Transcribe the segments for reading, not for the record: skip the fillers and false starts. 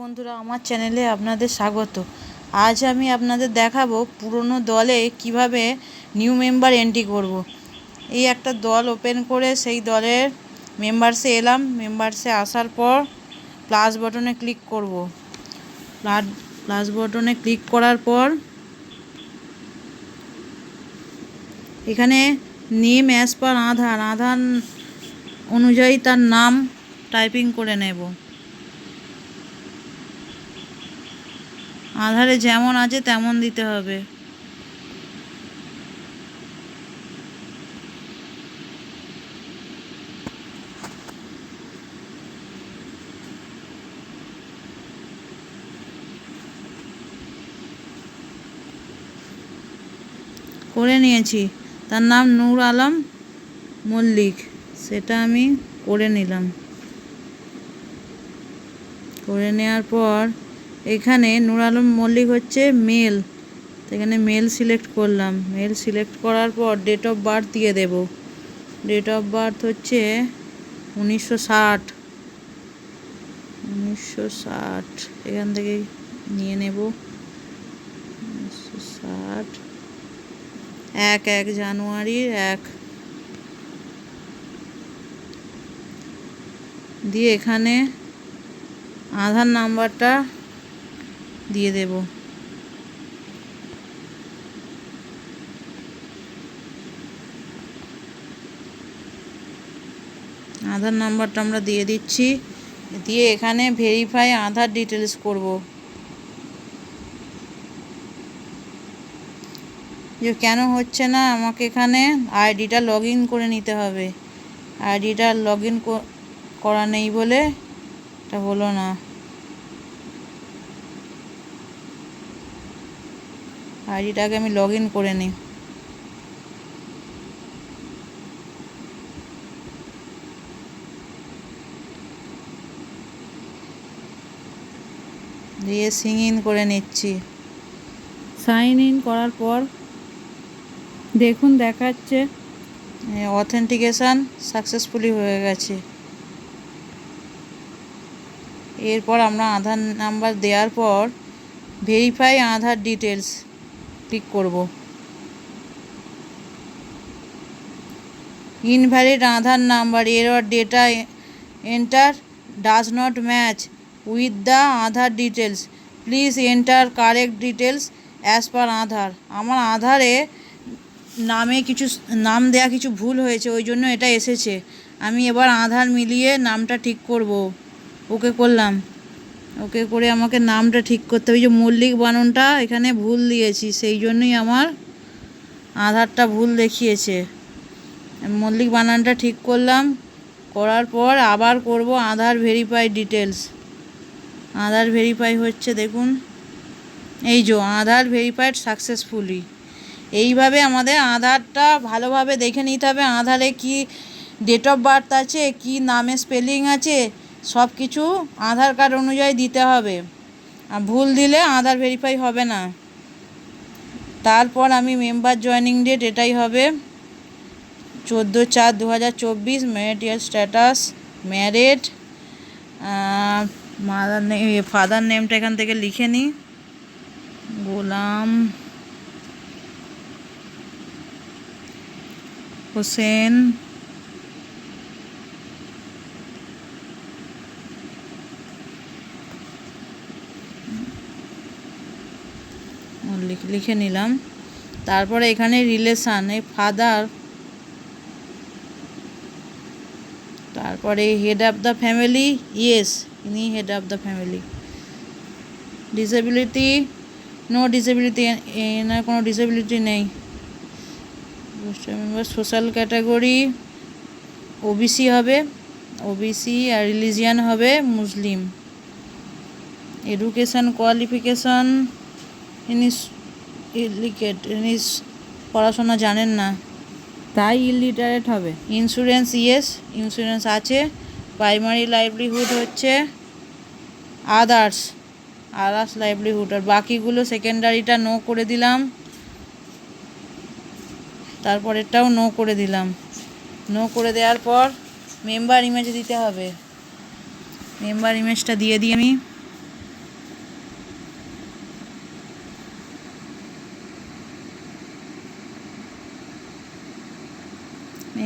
বন্ধুরা, আমার চ্যানেলে আপনাদের স্বাগত। আজ আমি আপনাদের দেখাবো পুরনো দলে কিভাবে নিউ মেম্বার এন্ট্রি করব। এই একটা দল ওপেন করে সেই দলের মেম্বারসে এলাম। মেম্বারসে আসার পর প্লাস বটনে ক্লিক করব। প্লাস বটনে ক্লিক করার পর এখানে নেম অ্যাজ পার আধার অনুযায়ী তার নাম টাইপিং করে নেব। আধারে যেমন আছে তেমন দিতে হবে। করে নিয়েছি। তার নাম নূর আলম মল্লিক, সেটা আমি করে নিলাম। করে নেওয়ার পর এখানে নূর আলম মল্লিক হচ্ছে মেল, এখানে মেল সিলেক্ট করলাম। মেল সিলেক্ট করার পর ডেট অফ বার্থ দিয়ে দেব। ডেট অফ বার্থ হচ্ছে 1960। এখান থেকে নিয়ে নেব। 1960 1 জানুয়ারির 1 দিয়ে এখানে আধার নাম্বারটা দিয়ে দেব। আধার নাম্বারটা আমরা দিয়ে দিচ্ছি। দিয়ে এখানে ভেরিফাই আধার ডিটেলস করব। যে কেন হচ্ছে না, আমাকে এখানে আইডিটা লগ ইন করে নিতে হবে। আইডিটা লগ ইন করা নেই বলে এটা হলো না। আইডিটাকে আমি লগ ইন করে নিই। দিয়ে সিং ইন করে নিচ্ছি। সাইন ইন করার পর দেখুন দেখাচ্ছে অথেন্টিকেশান সাকসেসফুলি হয়ে গেছে। এরপর আমরা আধার নাম্বার দেওয়ার পর ভেরিফাই আধার ডিটেলস ক্লিক করব। Invalid Aadhaar number, error data enter does not match with the Aadhaar details, please enter correct details as per Aadhaar. আমার আধারে নামে নাম দেয়া কিছু ভুল হয়েছে, ওই জন্য এটা এসেছে। আমি এবার আধার মিলিয়ে নামটা ঠিক করব। ওকে করলাম। ওকে করে আমাকে নামটা ঠিক করতে হবে। যে মল্লিক বানানটা এখানে ভুল দিয়েছি, সেই জন্যই আমার আধারটা ভুল দেখিয়েছে। মল্লিক বানানটা ঠিক করলাম। করার পর আবার করব আধার ভেরিফাই ডিটেলস। আধার ভেরিফাই হচ্ছে, দেখুন এই যে আধার ভেরিফাইড সাকসেসফুলি। এইভাবে আমাদের আধারটা ভালোভাবে দেখে নিতে হবে। আধারে কি ডেট অফ বার্থ আছে, কি নামে স্পেলিং আছে, সব কিছু আধার কার্ড অনুযায়ী দিতে হবে। আর ভুল দিলে আধার ভেরিফাই হবে না। তারপর আমি মেম্বার জয়েনিং ডেট এটাই হবে 14/4/2024। Marital status married. ফাদার নেমটা এখান থেকে লিখে নিই, গোলাম হোসেন। লিখে নিলাম। তারপরে এখানে রিলেশান, এই ফাদার। তারপরে head of the family, yes ইনি head of the family. Disability, no disability, এনার কোনো ডিসেবিলিটি নেই। সোশ্যাল ক্যাটাগরি ওবিসি হবে, ওবিসি। আর রিলিজিয়ান হবে মুসলিম। এডুকেশান কোয়ালিফিকেশান ইনি পড়াশোনা জানেন না, তাই ইলিটারেট হবে। ইন্স্যুরেন্স, ইয়েস ইন্স্যুরেন্স আছে। প্রাইমারি লাইভলিহুড হচ্ছে আদার্স লাইভলিহুড। আর বাকিগুলো সেকেন্ডারিটা নো করে দিলাম, তারপরেরটাও নো করে দিলাম। নো করে দেওয়ার পর মেম্বার ইমেজ দিতে হবে। মেম্বার ইমেজটা দিয়ে দিই আমি।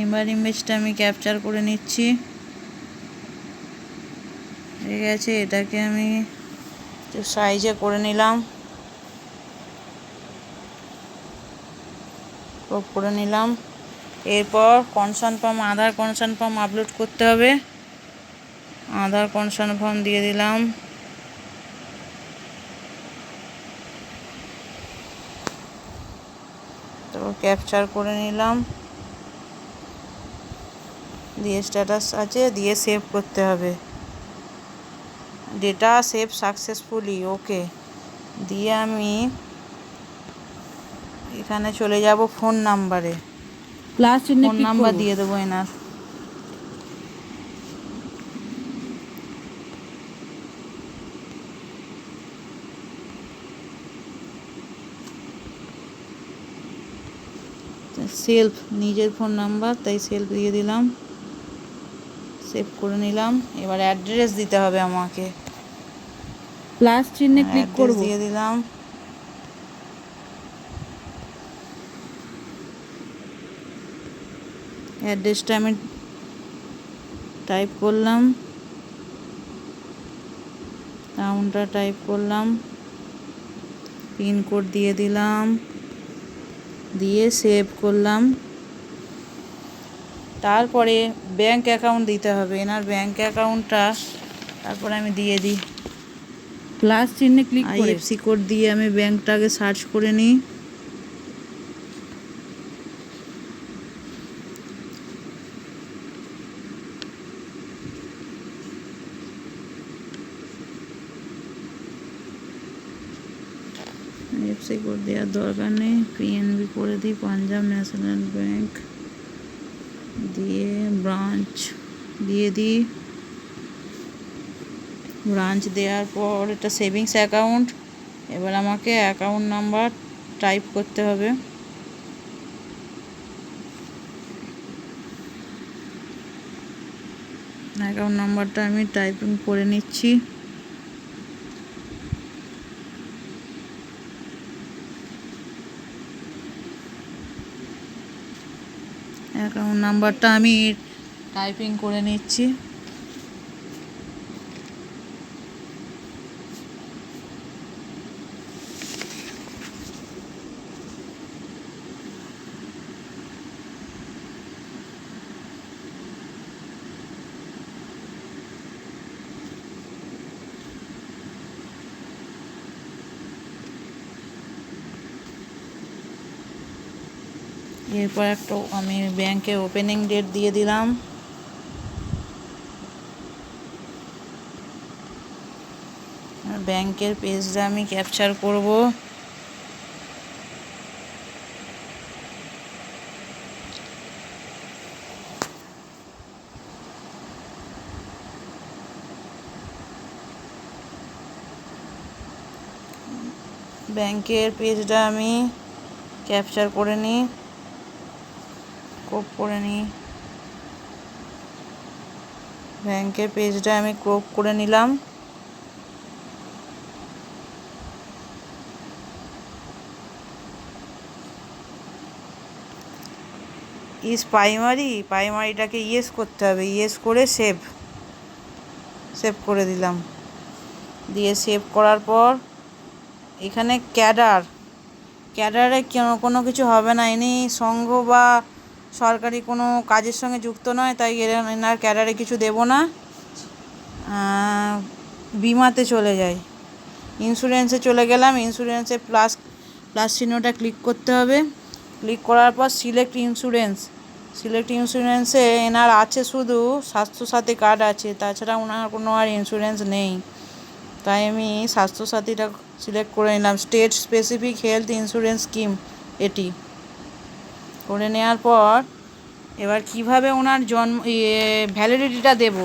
এবার ইমেজটা আমি ক্যাপচার করে নিচ্ছি। হয়ে গেছে, এটাকে আমি একটু সাইজে করে নিলাম, ক্রপ করে নিলাম। এরপর কনসার্ন ফর্ম, আধার কনসার্ন ফর্ম আপলোড করতে হবে। আধার কনসার্ন ফর্ম দিয়ে দিলাম। তো ক্যাপচার করে নিলাম, দিয়ে স্ট্যাটাস আছে, দিয়ে সেভ করতে হবে। ডেটা সেভ সাকসেসফুলি, ওকে। দিয়ে আমি এখানে চলে যাব ফোন নাম্বারে, প্লাস চিহ্নে ফোন ক্লিক নাম্বার করব। দিয়ে দেবো এনার। সেলফ, নিজের ফোন নাম্বার, তাই সেলফ দিয়ে দিলাম, সেভ করে নিলাম। এবার অ্যাড্রেস দিতে হবে আমাকে, প্লাস চিহ্নে ক্লিক অ্যাড্রেস করব। দিয়ে দিলাম। অ্যাড্রেসটা আমি টাইপ করলাম, টাউনটা টাইপ করলাম, পিনকোড দিয়ে দিলাম, দিয়ে সেভ করলাম। তারপরে ব্যাংক অ্যাকাউন্ট দিতে হবে, এনার ব্যাংক অ্যাকাউন্টটা তারপরে আমি দিয়ে দিই। প্লাস চিহ্নে ক্লিক করে আইএফসি কোড দিয়ে আমি ব্যাংকটাকে সার্চ করে নিই। আইএফসি কোড দেওয়ার দরকার নেই, পিএনবি করে দিই, পাঞ্জাব ন্যাশনাল ব্যাংক। দিয়ে ব্রাঞ্চ দিয়ে দিই। ব্রাঞ্চ দেওয়ার পর এটা সেভিংস অ্যাকাউন্ট। এবার আমাকে অ্যাকাউন্ট নাম্বার টাইপ করতে হবে। অ্যাকাউন্ট নাম্বারটা আমি টাইপিং করে নিচ্ছি। অ্যাকাউন্ট নাম্বারটা আমি টাইপিং করে নিচ্ছি। এরপর একটা আমি ব্যাংকের ওপেনিং ডেট দিয়ে দিলাম। ব্যাংকের পেজটা আমি ক্যাপচার করব। ব্যাংকের পেজটা আমি ক্যাপচার করে নিই, ক্রপ করে নিই। ব্যাংকের পেজটা আমি ক্রপ করে নিলাম। ইজ প্রাইমারিটাকে ইয়েস করতে হবে, ইয়েস করে সেভ করে দিলাম। দিয়ে সেভ করার পর এখানে ক্যাডারে কোনো কিছু হবে না, ইনি সংঘ বা সরকারি কোনো কাজের সঙ্গে যুক্ত নয়, তাই এনার ক্যাডারে কিছু দেব না। বিমাতে চলে যাই, ইন্স্যুরেন্সে চলে গেলাম। ইন্স্যুরেন্সে প্লাস চিহ্নটা ক্লিক করতে হবে। ক্লিক করার পর সিলেক্ট ইন্স্যুরেন্সে এনার আছে শুধু স্বাস্থ্যসাথী কার্ড আছে, তাছাড়া ওনার কোনো আর ইন্স্যুরেন্স নেই, তাই আমি স্বাস্থ্যসাথীটা সিলেক্ট করে নিলাম। State specific health insurance scheme, এটি করে নেওয়ার পর এবার কিভাবে ওনার ভ্যালিডিটিটা দেব।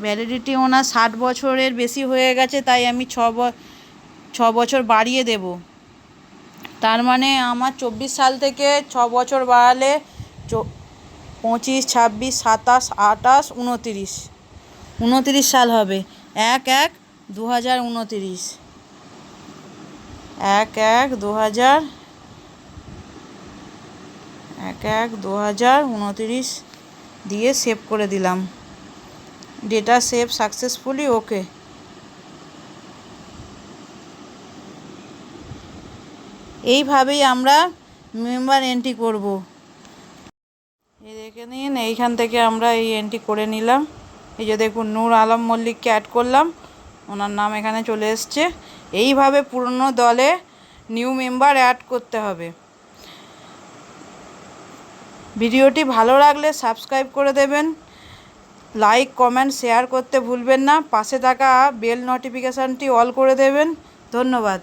ভ্যালিডিটি ওনার 60 বছরের বেশি হয়ে গেছে, তাই আমি 6 বছর বাড়িয়ে দেব। তার মানে আমার 24 সাল থেকে 6 বছর বাড়ালে 25, 26, 27, 28, 29 সাল হবে। 1/1/2029, 1/1/2029 দিয়ে সেভ করে দিলাম। ডেটা সেভ সাকসেসফুলি, ওকে। এইভাবেই আমরা মেম্বার এন্ট্রি করব। এই দেখে নিন, এইখান থেকে আমরা এই এন্ট্রি করে নিলাম। এই যে দেখুন, নূর আলম মল্লিককে অ্যাড করলাম, ওনার নাম এখানে চলে এসছে। এইভাবে পুরনো দলে নিউ মেম্বার অ্যাড করতে হবে। ভিডিওটি ভালো লাগলে সাবস্ক্রাইব করে দেবেন, লাইক কমেন্ট শেয়ার করতে ভুলবেন না, পাশে থাকা বেল নোটিফিকেশানটি অল করে দেবেন। ধন্যবাদ।